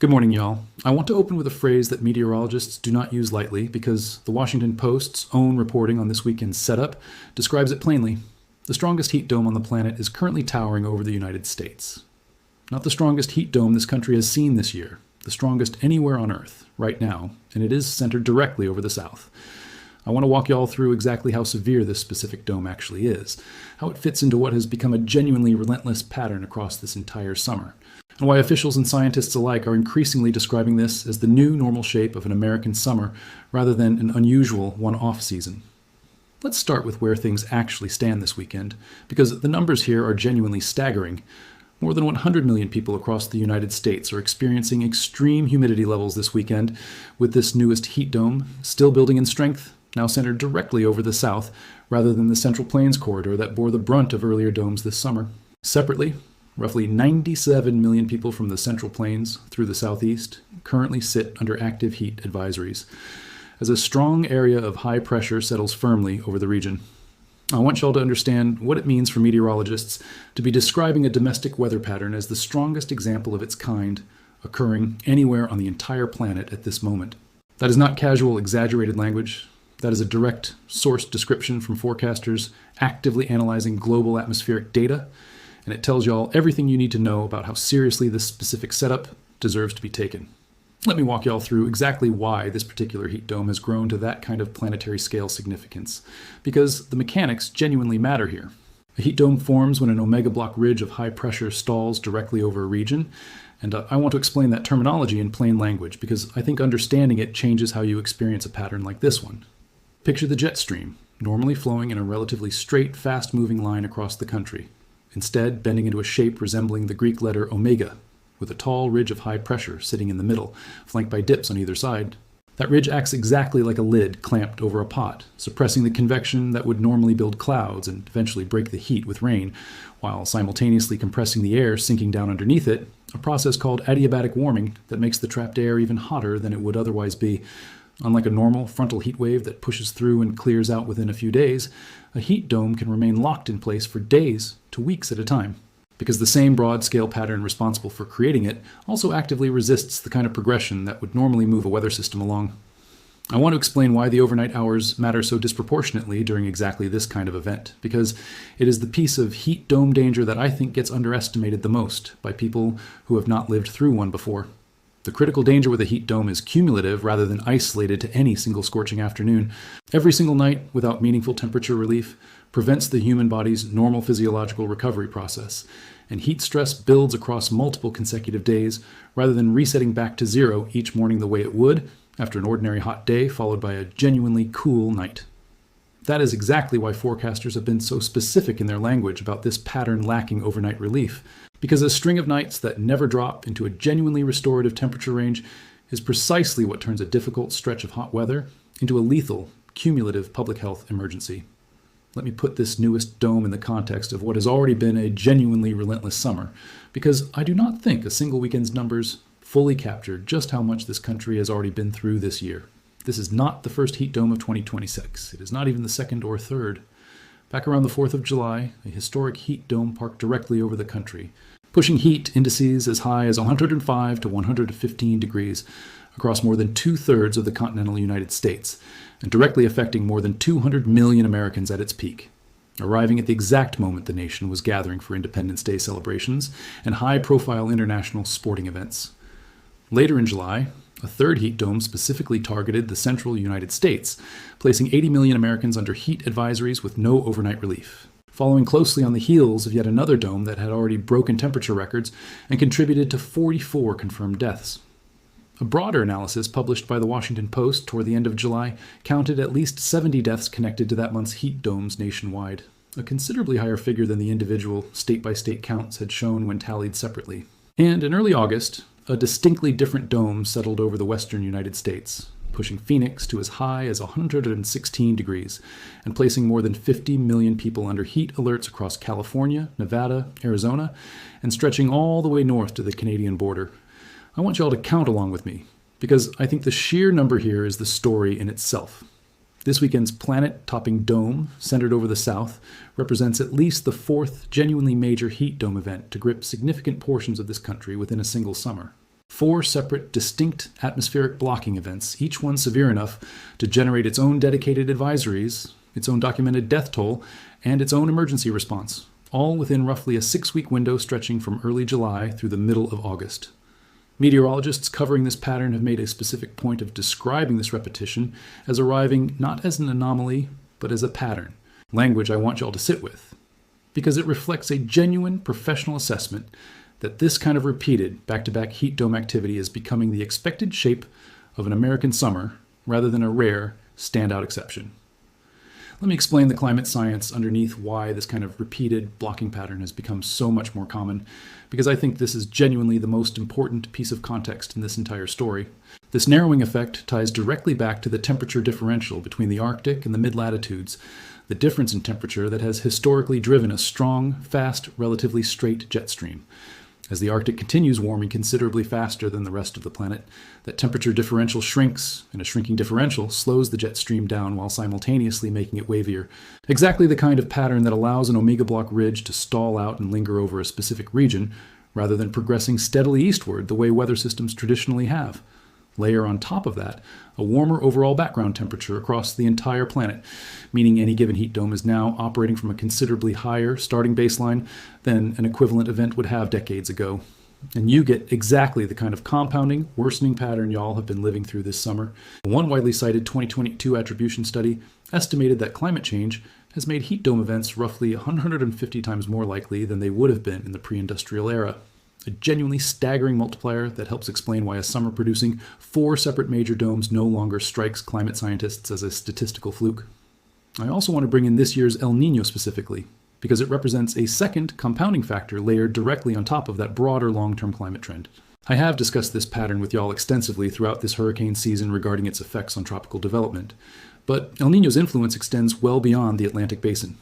Good morning, y'all. I want to open with a phrase that meteorologists do not use lightly because the Washington Post's own reporting on this weekend's setup describes it plainly. The strongest heat dome on the planet is currently towering over the United States. Not the strongest heat dome this country has seen this year, the strongest anywhere on Earth, right now, and it is centered directly over the South. I want to walk y'all through exactly how severe this specific dome actually is, how it fits into what has become a genuinely relentless pattern across this entire summer, and why officials and scientists alike are increasingly describing this as the new normal shape of an American summer rather than an unusual one-off season. Let's start with where things actually stand this weekend, because the numbers here are genuinely staggering. More than 100 million people across the United States are experiencing extreme humidity levels this weekend, with this newest heat dome still building in strength, now centered directly over the South, rather than the Central Plains corridor that bore the brunt of earlier domes this summer. Separately, roughly 97 million people from the Central Plains through the Southeast currently sit under active heat advisories, as a strong area of high pressure settles firmly over the region. I want y'all to understand what it means for meteorologists to be describing a domestic weather pattern as the strongest example of its kind occurring anywhere on the entire planet at this moment. That is not casual, exaggerated language. That is a direct sourced description from forecasters actively analyzing global atmospheric data, and it tells y'all everything you need to know about how seriously this specific setup deserves to be taken. Let me walk y'all through exactly why this particular heat dome has grown to that kind of planetary scale significance, because the mechanics genuinely matter here. A heat dome forms when an omega block ridge of high pressure stalls directly over a region, and I want to explain that terminology in plain language because I think understanding it changes how you experience a pattern like this one. Picture the jet stream, normally flowing in a relatively straight, fast-moving line across the country, instead bending into a shape resembling the Greek letter omega, with a tall ridge of high pressure sitting in the middle, flanked by dips on either side. That ridge acts exactly like a lid clamped over a pot, suppressing the convection that would normally build clouds and eventually break the heat with rain, while simultaneously compressing the air sinking down underneath it, a process called adiabatic warming that makes the trapped air even hotter than it would otherwise be. Unlike a normal frontal heat wave that pushes through and clears out within a few days, a heat dome can remain locked in place for days to weeks at a time, because the same broad-scale pattern responsible for creating it also actively resists the kind of progression that would normally move a weather system along. I want to explain why the overnight hours matter so disproportionately during exactly this kind of event, because it is the piece of heat dome danger that I think gets underestimated the most by people who have not lived through one before. The critical danger with a heat dome is cumulative rather than isolated to any single scorching afternoon. Every single night without meaningful temperature relief prevents the human body's normal physiological recovery process, and heat stress builds across multiple consecutive days rather than resetting back to zero each morning the way it would after an ordinary hot day followed by a genuinely cool night. That is exactly why forecasters have been so specific in their language about this pattern lacking overnight relief, because a string of nights that never drop into a genuinely restorative temperature range is precisely what turns a difficult stretch of hot weather into a lethal, cumulative public health emergency. Let me put this newest dome in the context of what has already been a genuinely relentless summer, because I do not think a single weekend's numbers fully capture just how much this country has already been through this year. This is not the first heat dome of 2026. It is not even the second or third. Back around the 4th of July, a historic heat dome parked directly over the country, pushing heat indices as high as 105 to 115 degrees across more than 2/3 of the continental United States, and directly affecting more than 200 million Americans at its peak, arriving at the exact moment the nation was gathering for Independence Day celebrations and high-profile international sporting events. Later in July, a third heat dome specifically targeted the central United States, placing 80 million Americans under heat advisories with no overnight relief, following closely on the heels of yet another dome that had already broken temperature records and contributed to 44 confirmed deaths. A broader analysis published by the Washington Post toward the end of July counted at least 70 deaths connected to that month's heat domes nationwide, a considerably higher figure than the individual state-by-state counts had shown when tallied separately. And in early August, a distinctly different dome settled over the western United States, pushing Phoenix to as high as 116 degrees and placing more than 50 million people under heat alerts across California, Nevada, Arizona, and stretching all the way north to the Canadian border. I want y'all to count along with me, because I think the sheer number here is the story in itself. This weekend's planet-topping dome, centered over the South, represents at least the fourth genuinely major heat dome event to grip significant portions of this country within a single summer. 4 separate, distinct atmospheric blocking events, each one severe enough to generate its own dedicated advisories, its own documented death toll, and its own emergency response, all within roughly a 6-week window stretching from early July through the middle of August. Meteorologists covering this pattern have made a specific point of describing this repetition as arriving not as an anomaly, but as a pattern, language I want y'all to sit with, because it reflects a genuine professional assessment that this kind of repeated back-to-back heat dome activity is becoming the expected shape of an American summer rather than a rare, standout exception. Let me explain the climate science underneath why this kind of repeated blocking pattern has become so much more common, because I think this is genuinely the most important piece of context in this entire story. This narrowing effect ties directly back to the temperature differential between the Arctic and the mid-latitudes, the difference in temperature that has historically driven a strong, fast, relatively straight jet stream. As the Arctic continues warming considerably faster than the rest of the planet, that temperature differential shrinks, and a shrinking differential slows the jet stream down while simultaneously making it wavier. Exactly the kind of pattern that allows an omega block ridge to stall out and linger over a specific region, rather than progressing steadily eastward the way weather systems traditionally have. Layer on top of that a warmer overall background temperature across the entire planet, meaning any given heat dome is now operating from a considerably higher starting baseline than an equivalent event would have decades ago. And you get exactly the kind of compounding, worsening pattern y'all have been living through this summer. One widely cited 2022 attribution study estimated that climate change has made heat dome events roughly 150 times more likely than they would have been in the pre-industrial era. A genuinely staggering multiplier that helps explain why a summer producing 4 separate major domes no longer strikes climate scientists as a statistical fluke. I also want to bring in this year's El Niño specifically, because it represents a second compounding factor layered directly on top of that broader long-term climate trend. I have discussed this pattern with y'all extensively throughout this hurricane season regarding its effects on tropical development, but El Niño's influence extends well beyond the Atlantic basin.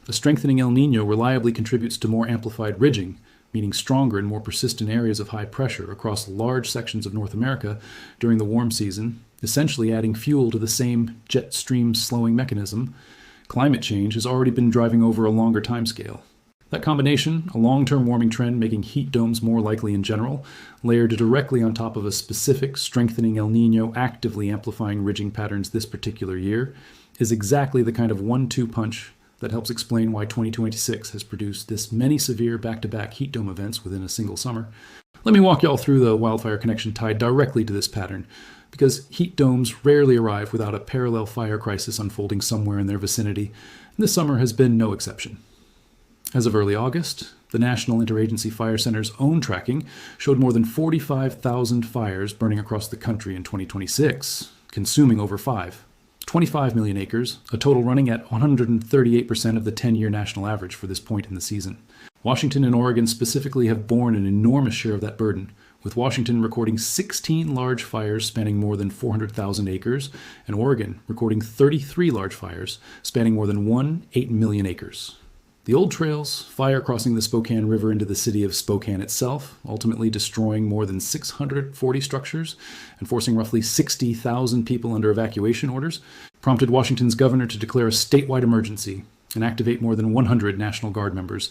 A strengthening El Niño reliably contributes to more amplified ridging, meaning stronger and more persistent areas of high pressure across large sections of North America during the warm season, essentially adding fuel to the same jet stream slowing mechanism. Climate change has already been driving over a longer timescale. That combination, a long-term warming trend making heat domes more likely in general, layered directly on top of a specific strengthening El Niño actively amplifying ridging patterns this particular year, is exactly the kind of 1-2 punch that helps explain why 2026 has produced this many severe back-to-back heat dome events within a single summer. Let me walk y'all through the wildfire connection tied directly to this pattern, because heat domes rarely arrive without a parallel fire crisis unfolding somewhere in their vicinity, and this summer has been no exception. As of early August, the National Interagency Fire Center's own tracking showed more than 45,000 fires burning across the country in 2026, consuming over 25 million acres, a total running at 138% of the 10-year national average for this point in the season. Washington and Oregon specifically have borne an enormous share of that burden, with Washington recording 16 large fires spanning more than 400,000 acres, and Oregon recording 33 large fires spanning more than 1.8 million acres. The old trails, fire crossing the Spokane River into the city of Spokane itself, ultimately destroying more than 640 structures and forcing roughly 60,000 people under evacuation orders, prompted Washington's governor to declare a statewide emergency and activate more than 100 National Guard members,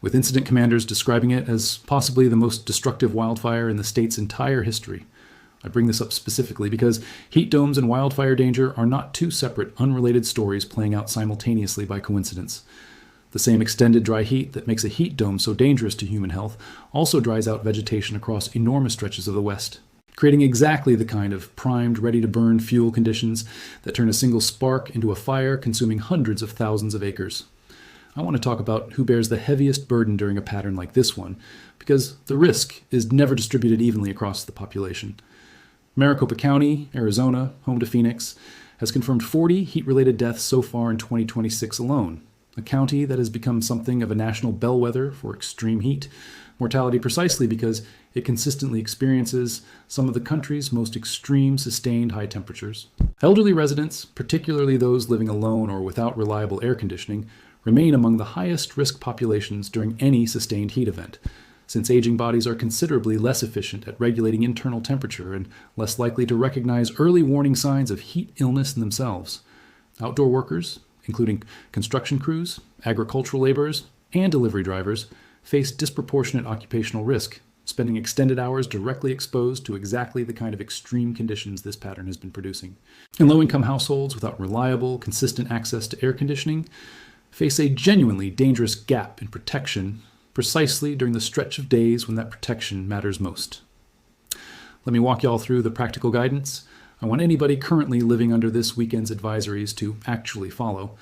with incident commanders describing it as possibly the most destructive wildfire in the state's entire history. I bring this up specifically because heat domes and wildfire danger are not two separate, unrelated stories playing out simultaneously by coincidence. The same extended dry heat that makes a heat dome so dangerous to human health also dries out vegetation across enormous stretches of the West, creating exactly the kind of primed, ready-to-burn fuel conditions that turn a single spark into a fire consuming hundreds of thousands of acres. I want to talk about who bears the heaviest burden during a pattern like this one, because the risk is never distributed evenly across the population. Maricopa County, Arizona, home to Phoenix, has confirmed 40 heat-related deaths so far in 2026 alone, a county that has become something of a national bellwether for extreme heat mortality precisely because it consistently experiences some of the country's most extreme sustained high temperatures. Elderly residents, particularly those living alone or without reliable air conditioning, remain among the highest risk populations during any sustained heat event, since aging bodies are considerably less efficient at regulating internal temperature and less likely to recognize early warning signs of heat illness in themselves. Outdoor workers, including construction crews, agricultural laborers, and delivery drivers, face disproportionate occupational risk, spending extended hours directly exposed to exactly the kind of extreme conditions this pattern has been producing. And low-income households without reliable, consistent access to air conditioning face a genuinely dangerous gap in protection precisely during the stretch of days when that protection matters most. Let me walk y'all through the practical guidance I want anybody currently living under this weekend's advisories to actually follow,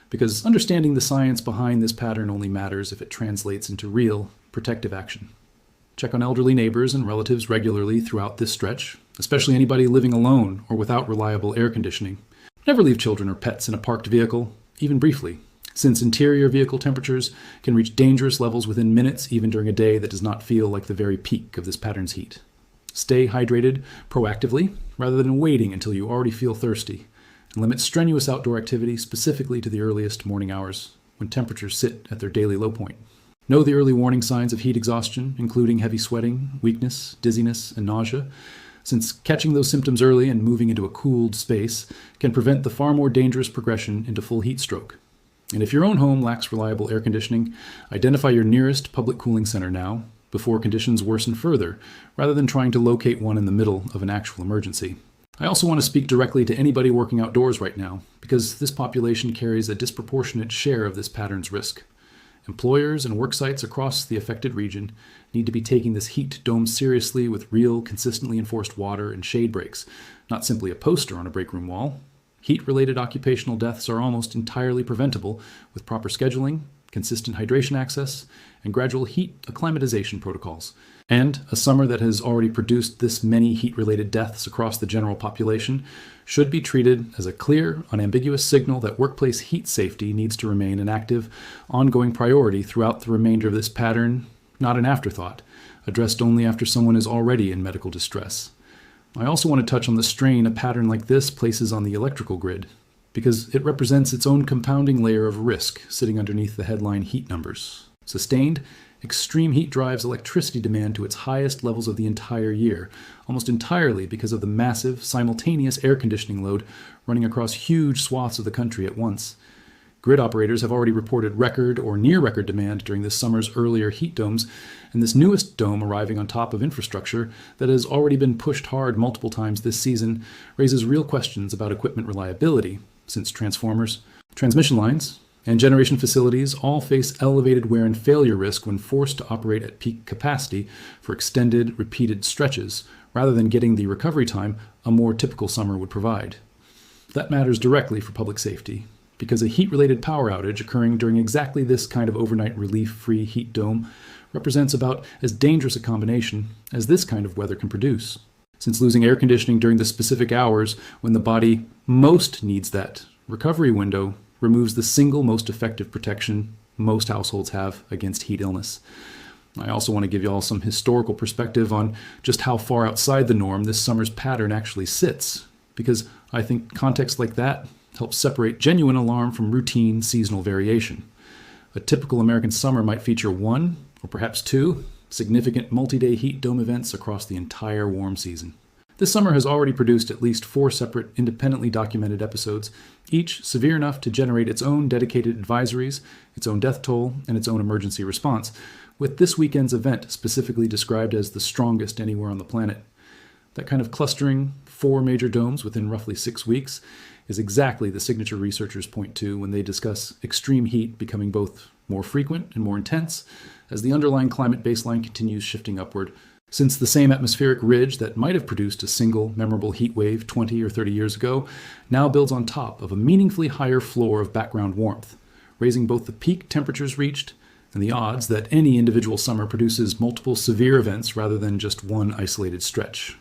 because understanding the science behind this pattern only matters if it translates into real protective action. Check on elderly neighbors and relatives regularly throughout this stretch, especially anybody living alone or without reliable air conditioning. Never leave children or pets in a parked vehicle, even briefly, since interior vehicle temperatures can reach dangerous levels within minutes, even during a day that does not feel like the very peak of this pattern's heat. Stay hydrated proactively rather than waiting until you already feel thirsty, and limit strenuous outdoor activity specifically to the earliest morning hours, when temperatures sit at their daily low point. Know the early warning signs of heat exhaustion, including heavy sweating, weakness, dizziness, and nausea, since catching those symptoms early and moving into a cooled space can prevent the far more dangerous progression into full heat stroke. And if your own home lacks reliable air conditioning, identify your nearest public cooling center now, before conditions worsen further, rather than trying to locate one in the middle of an actual emergency. I also want to speak directly to anybody working outdoors right now, because this population carries a disproportionate share of this pattern's risk. Employers and work sites across the affected region need to be taking this heat dome seriously with real, consistently enforced water and shade breaks, not simply a poster on a break room wall. Heat-related occupational deaths are almost entirely preventable with proper scheduling, consistent hydration access, and gradual heat acclimatization protocols. And a summer that has already produced this many heat-related deaths across the general population should be treated as a clear, unambiguous signal that workplace heat safety needs to remain an active, ongoing priority throughout the remainder of this pattern, not an afterthought, addressed only after someone is already in medical distress. I also want to touch on the strain a pattern like this places on the electrical grid, because it represents its own compounding layer of risk sitting underneath the headline heat numbers. Sustained, extreme heat drives electricity demand to its highest levels of the entire year, almost entirely because of the massive, simultaneous air conditioning load running across huge swaths of the country at once. Grid operators have already reported record or near-record demand during this summer's earlier heat domes, and this newest dome arriving on top of infrastructure that has already been pushed hard multiple times this season raises real questions about equipment reliability, since transformers, transmission lines, and generation facilities all face elevated wear and failure risk when forced to operate at peak capacity for extended, repeated stretches, rather than getting the recovery time a more typical summer would provide. That matters directly for public safety, because a heat-related power outage occurring during exactly this kind of overnight relief-free heat dome represents about as dangerous a combination as this kind of weather can produce. Since losing air conditioning during the specific hours when the body most needs that recovery window removes the single most effective protection most households have against heat illness. I also want to give you all some historical perspective on just how far outside the norm this summer's pattern actually sits, because I think context like that helps separate genuine alarm from routine seasonal variation. A typical American summer might feature one, or perhaps two, significant multi-day heat dome events across the entire warm season. This summer has already produced at least 4 separate, independently documented episodes, each severe enough to generate its own dedicated advisories, its own death toll, and its own emergency response, with this weekend's event specifically described as the strongest anywhere on the planet. That kind of clustering 4 major domes within roughly 6 weeks is exactly the signature researchers point to when they discuss extreme heat becoming both more frequent and more intense as the underlying climate baseline continues shifting upward, since the same atmospheric ridge that might have produced a single memorable heat wave 20 or 30 years ago now builds on top of a meaningfully higher floor of background warmth, raising both the peak temperatures reached and the odds that any individual summer produces multiple severe events rather than just one isolated stretch.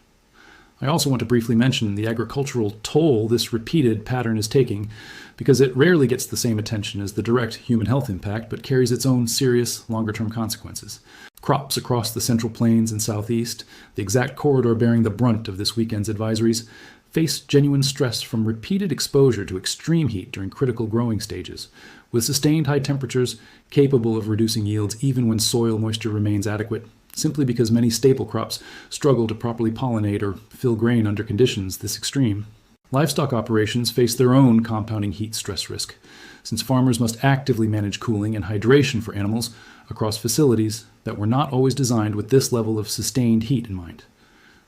I also want to briefly mention the agricultural toll this repeated pattern is taking, because it rarely gets the same attention as the direct human health impact, but carries its own serious, longer-term consequences. Crops across the Central Plains and Southeast, the exact corridor bearing the brunt of this weekend's advisories, face genuine stress from repeated exposure to extreme heat during critical growing stages, with sustained high temperatures capable of reducing yields even when soil moisture remains adequate, simply because many staple crops struggle to properly pollinate or fill grain under conditions this extreme. Livestock operations face their own compounding heat stress risk, since farmers must actively manage cooling and hydration for animals across facilities that were not always designed with this level of sustained heat in mind.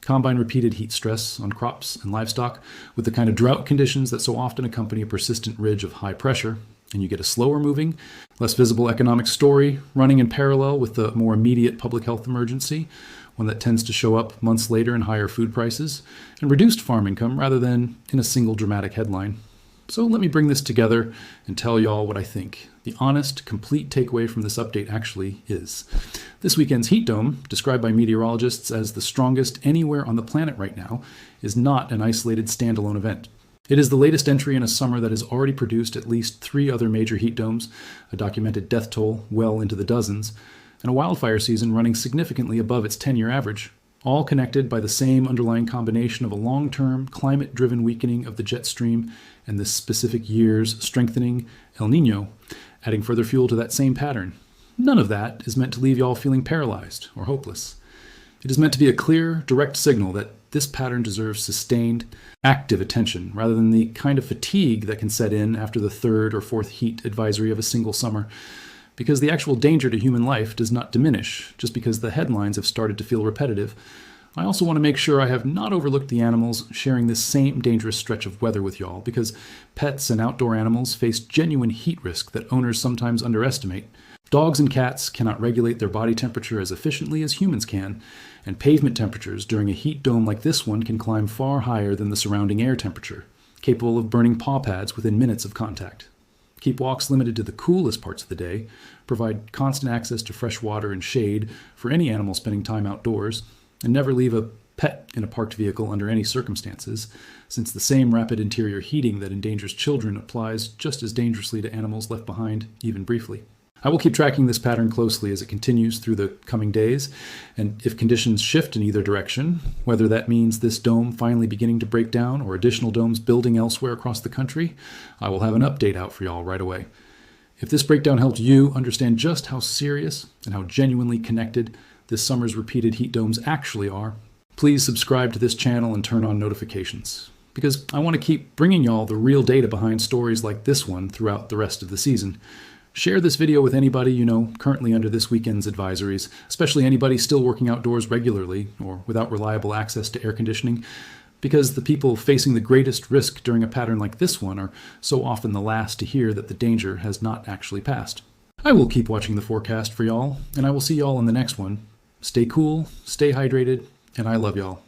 Combine repeated heat stress on crops and livestock with the kind of drought conditions that so often accompany a persistent ridge of high pressure, and you get a slower moving, less visible economic story running in parallel with the more immediate public health emergency, one that tends to show up months later in higher food prices, and reduced farm income rather than in a single dramatic headline. So let me bring this together and tell y'all what I think. The honest, complete takeaway from this update actually is. This weekend's heat dome, described by meteorologists as the strongest anywhere on the planet right now, is not an isolated standalone event. It is the latest entry in a summer that has already produced at least 3 other major heat domes, a documented death toll well into the dozens, and a wildfire season running significantly above its 10-year average, all connected by the same underlying combination of a long-term, climate-driven weakening of the jet stream and this specific year's strengthening El Nino, adding further fuel to that same pattern. None of that is meant to leave y'all feeling paralyzed or hopeless. It is meant to be a clear, direct signal that this pattern deserves sustained, active attention, rather than the kind of fatigue that can set in after the 3rd or 4th heat advisory of a single summer, because the actual danger to human life does not diminish just because the headlines have started to feel repetitive. I also want to make sure I have not overlooked the animals sharing this same dangerous stretch of weather with y'all, because pets and outdoor animals face genuine heat risk that owners sometimes underestimate. Dogs and cats cannot regulate their body temperature as efficiently as humans can, and pavement temperatures during a heat dome like this one can climb far higher than the surrounding air temperature, capable of burning paw pads within minutes of contact. Keep walks limited to the coolest parts of the day, provide constant access to fresh water and shade for any animal spending time outdoors, and never leave a pet in a parked vehicle under any circumstances, since the same rapid interior heating that endangers children applies just as dangerously to animals left behind, even briefly. I will keep tracking this pattern closely as it continues through the coming days, and if conditions shift in either direction, whether that means this dome finally beginning to break down or additional domes building elsewhere across the country, I will have an update out for y'all right away. If this breakdown helped you understand just how serious and how genuinely connected this summer's repeated heat domes actually are, please subscribe to this channel and turn on notifications, because I want to keep bringing y'all the real data behind stories like this one throughout the rest of the season. Share this video with anybody you know currently under this weekend's advisories, especially anybody still working outdoors regularly or without reliable access to air conditioning, because the people facing the greatest risk during a pattern like this one are so often the last to hear that the danger has not actually passed. I will keep watching the forecast for y'all, and I will see y'all in the next one. Stay cool, stay hydrated, and I love y'all.